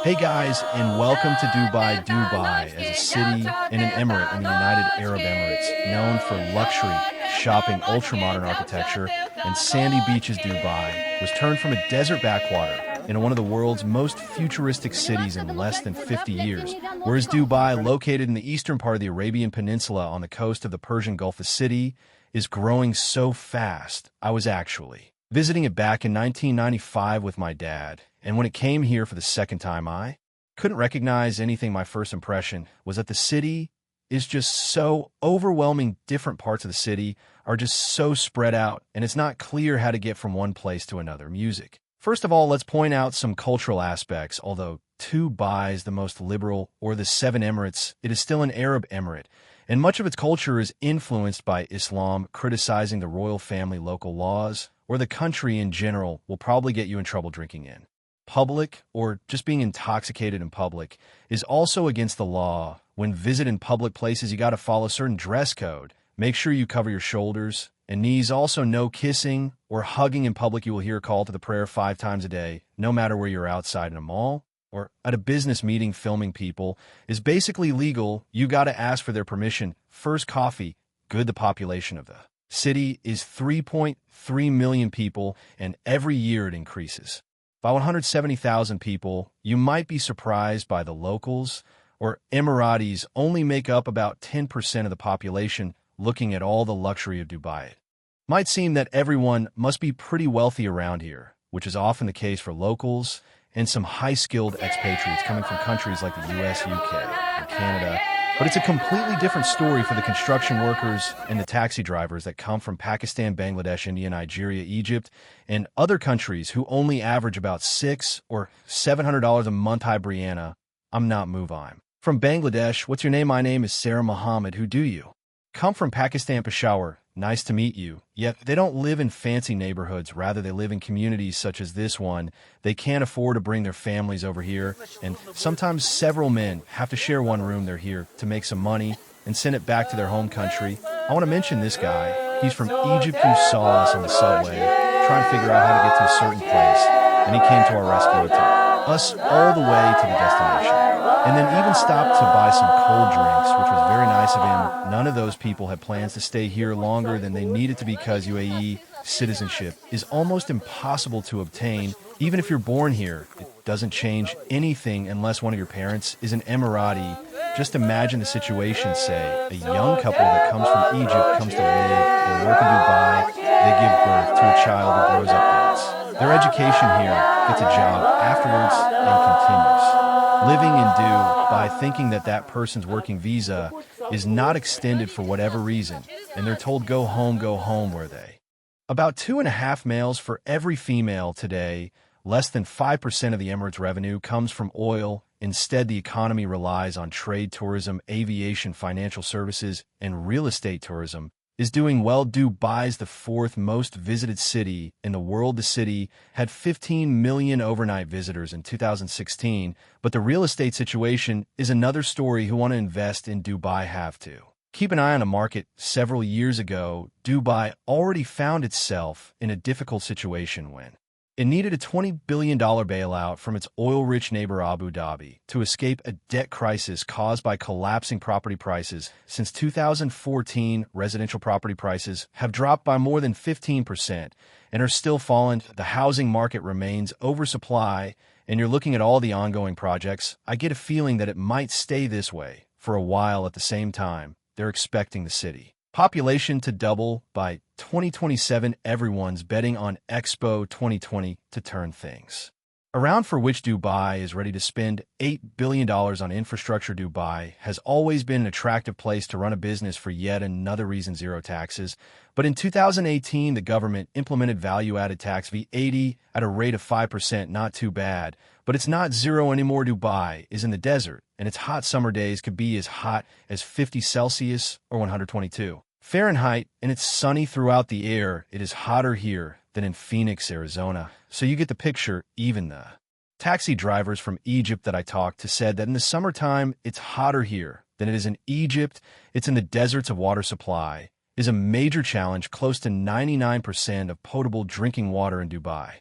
Hey guys, and welcome to Dubai. Dubai is a city and an emirate in the United Arab Emirates, known for luxury, shopping, ultra-modern architecture, and sandy beaches. Dubai was turned from a desert backwater into one of the world's most futuristic cities in less than 50 years. Whereas Dubai, located in the eastern part of the Arabian Peninsula on the coast of the Persian Gulf, the city is growing so fast. I was actually visiting it back in 1995 with my dad, and when it came here for the second time, I couldn't recognize anything. My first impression was that the city is just so overwhelming. Different parts of the city are just so spread out, and it's not clear how to get from one place to another. Music. First of all, let's point out some cultural aspects. Although Dubai is the most liberal, or the Seven Emirates, it is still an Arab emirate, and much of its culture is influenced by Islam. Criticizing the royal family, local laws, or the country in general will probably get you in trouble. Drinking in public or just being intoxicated in public is also against the law. When visiting public places, you got to follow a certain dress code. Make sure you cover your shoulders and knees. Also, no kissing or hugging in public. You will hear a call to the prayer 5 times a day, no matter where you're outside in a mall or at a business meeting. Filming people is basically legal. You got to ask for their permission. First coffee, good. The population of the city is 3.3 million people, and every year it increases by 170,000 people. You might be surprised by the locals, or Emiratis only make up about 10% of the population. Looking at all the luxury of Dubai, it might seem that everyone must be pretty wealthy around here, which is often the case for locals and some high-skilled expatriates coming from countries like the US, UK, or Canada. But it's a completely different story for the construction workers and the taxi drivers that come from Pakistan, Bangladesh, India, Nigeria, Egypt, and other countries who only average about $600 or $700 a month. Hi, Brianna. I'm not move. I'm from Bangladesh. What's your name? My name is Sarah Muhammad. Who do you? Come from Pakistan, Peshawar. Nice to meet you. Yet they don't live in fancy neighborhoods. Rather, they live in communities such as this one. They can't afford to bring their families over here, and sometimes several men have to share one room. They're here to make some money and send it back to their home country. I want to mention this guy. He's from Egypt. Who saw us on the subway trying to figure out how to get to a certain place, and he came to our rescue and took us all the way to the destination, and then even stopped to buy some cold drinks, which was very nice of him. None of those people had plans to stay here longer than they needed to, because UAE citizenship is almost impossible to obtain. Even if you're born here, it doesn't change anything unless one of your parents is an Emirati. Just imagine the situation. Say a young couple that comes from Egypt comes to live or work in Dubai. They give birth to a child who grows up there. Their education here, gets a job afterwards, and continues living in Dubai, thinking that that person's working visa is not extended for whatever reason, and they're told go home. Where they about 2.5 males for every female today. Less than 5% of the Emirates' revenue comes from oil. Instead, the economy relies on trade, tourism, aviation, financial services, and real estate. Tourism is doing well. Dubai's the 4th most visited city in the world. The city had 15 million overnight visitors in 2016, but the real estate situation is another story. Who want to invest in Dubai have to keep an eye on the market. Several years ago, Dubai already found itself in a difficult situation when it needed a $20 billion bailout from its oil-rich neighbor Abu Dhabi to escape a debt crisis caused by collapsing property prices. Since 2014, residential property prices have dropped by more than 15% and are still falling. The housing market remains oversupply, and you're looking at all the ongoing projects. I get a feeling that it might stay this way for a while. At the same time, they're expecting the city population to double by 2027. Everyone's betting on Expo 2020 to turn things around, for which Dubai is ready to spend $8 billion on infrastructure. Dubai has always been an attractive place to run a business for yet another reason: zero taxes. But in 2018, the government implemented value-added tax VAT at a rate of 5%. Not too bad, but it's not zero anymore. Dubai is in the desert, and its hot summer days could be as hot as 50 Celsius or 122 Fahrenheit, and it's sunny throughout the air. It is hotter here than in Phoenix, Arizona. So you get the picture. Even the taxi drivers from Egypt that I talked to said that in the summertime, it's hotter here than it is in Egypt. It's in the deserts of water supply is a major challenge. Close to 99% of potable drinking water in Dubai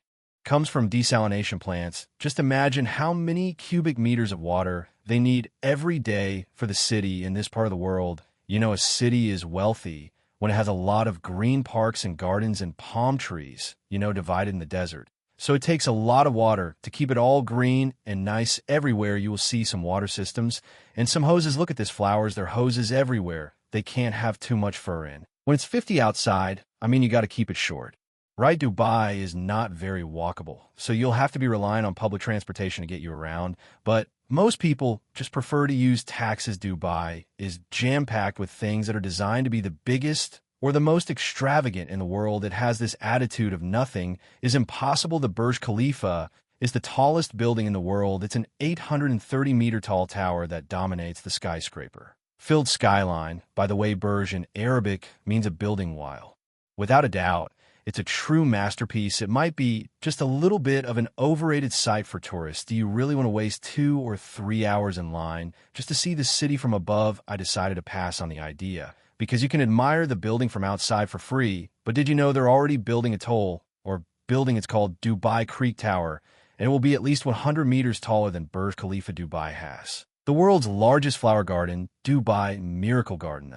comes from desalination plants. Just imagine how many cubic meters of water they need every day for the city in this part of the world. You know, a city is wealthy when it has a lot of green parks and gardens and palm trees, divided in the desert. So it takes a lot of water to keep it all green and nice everywhere. You will see some water systems and some hoses. Look at this, flowers. There are hoses everywhere. They can't have too much fur in. When it's 50 outside, you got to keep it short. Right, Dubai is not very walkable, so you'll have to be relying on public transportation to get you around, but most people just prefer to use taxis. Dubai is jam-packed with things that are designed to be the biggest or the most extravagant in the world. It has this attitude of nothing is impossible. The Burj Khalifa is the tallest building in the world. It's an 830-meter tall tower that dominates the skyscraper. Filled Skyline, by the way, Burj in Arabic means a building while. Without a doubt, it's a true masterpiece. It might be just a little bit of an overrated sight for tourists. Do you really want to waste 2 or 3 hours in line just to see the city from above? I decided to pass on the idea because you can admire the building from outside for free. But did you know they're already building a toll or building? It's called Dubai Creek Tower, and it will be at least 100 meters taller than Burj Khalifa. Dubai has the world's largest flower garden, Dubai Miracle Garden.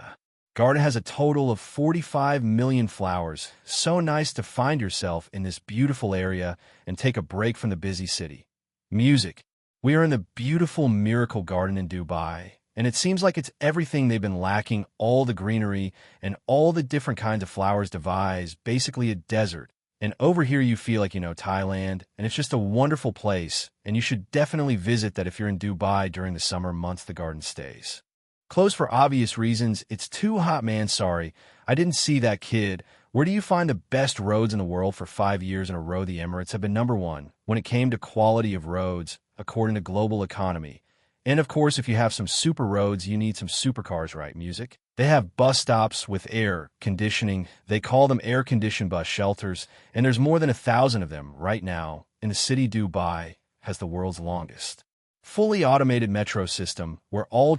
Garden has a total of 45 million flowers. So nice to find yourself in this beautiful area and take a break from the busy city. Music. We are in the beautiful Miracle Garden in Dubai, and it seems like it's everything they've been lacking. All the greenery and all the different kinds of flowers. Dubai is basically a desert. And over here you feel like, Thailand, and it's just a wonderful place. And you should definitely visit that if you're in Dubai during the summer months. The garden stays closed for obvious reasons. It's too hot, man. Sorry, I didn't see that kid. Where do you find the best roads in the world? For 5 years in a row, the Emirates have been #1 when it came to quality of roads, according to Global Economy. And of course, if you have some super roads, you need some supercars, right? Music. They have bus stops with air conditioning. They call them air-conditioned bus shelters, and there's more than 1,000 of them right now in the city. Dubai has the world's longest fully automated metro system where all